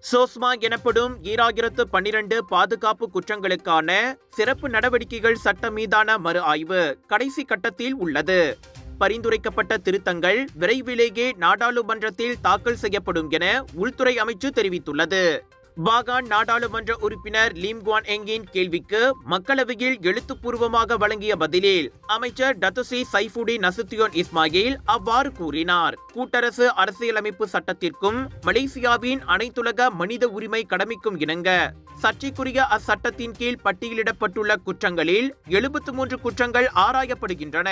சோஸ்மா எனப்படும் 2012 பாதுகாப்பு குற்றங்களுக்கான சிறப்பு நடவடிக்கைகள் சட்டம் மீதான மறு ஆய்வு கடைசி கட்டத்தில் உள்ளது. பரிந்துரைக்கப்பட்ட திருத்தங்கள் விரைவிலேயே நாடாளுமன்றத்தில் தாக்கல் செய்யப்படும் என உள்துறை அமைச்சு தெரிவித்துள்ளது. பாகான் நாடாளுமன்ற உறுப்பினர் லீம் குவான் எங்கின் கேள்விக்கு மக்களவையில் எழுத்துப்பூர்வமாக வழங்கிய பதிலில் அமைச்சர் டத்துஸ்ரீ சைஃபுடின் நசுத்தியோன் இஸ்மாயில் அவ்வாறு கூறினார். கூட்டரசு அரசியலமைப்பு சட்டத்திற்கும் மலேசியாவின் அனைத்துலக மனித உரிமை கடமைக்கும் இணங்க சர்ச்சைக்குரிய அச்சட்டத்தின் கீழ் பட்டியலிடப்பட்டுள்ள குற்றங்களில் 73 குற்றங்கள் ஆராயப்படுகின்றன.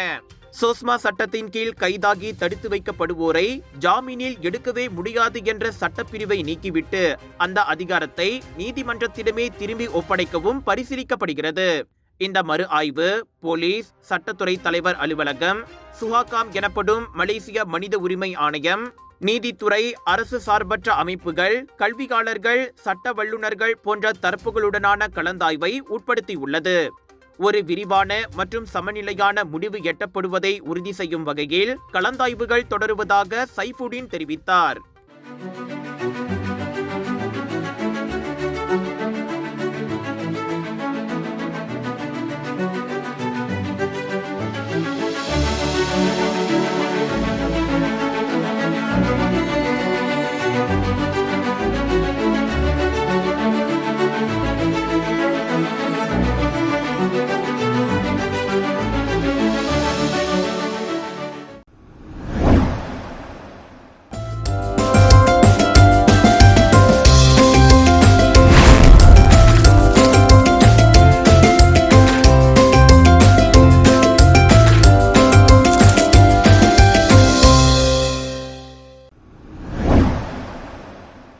சோஸ்மா சட்டத்தின் கீழ் கைதாகி தடுத்து வைக்கப்படுவோரை ஜாமீனில் எடுக்கவே முடியாது என்ற சட்டப்பிரிவை நீக்கிவிட்டு அந்த அதிகாரத்தை நீதிமன்றத்திடமே திரும்பி ஒப்படைக்கவும் பரிசீலிக்கப்படுகிறது. இந்த மறு ஆய்வு போலீஸ், சட்டத்துறை தலைவர் அலுவலகம், சுஹாகாம் எனப்படும் மலேசிய மனித உரிமை ஆணையம், நீதித்துறை, அரசு சார்பற்ற அமைப்புகள், கல்வியாளர்கள், சட்ட வல்லுநர்கள் போன்ற தரப்புகளுடனான கலந்தாய்வை உட்படுத்தியுள்ளது. ஒரு விரிவான மற்றும் சமநிலையான முடிவு எட்டப்படுவதை உறுதி செய்யும் வகையில் கலந்தாய்வுகள் தொடருவதாக சைஃபுடின் தெரிவித்தார்.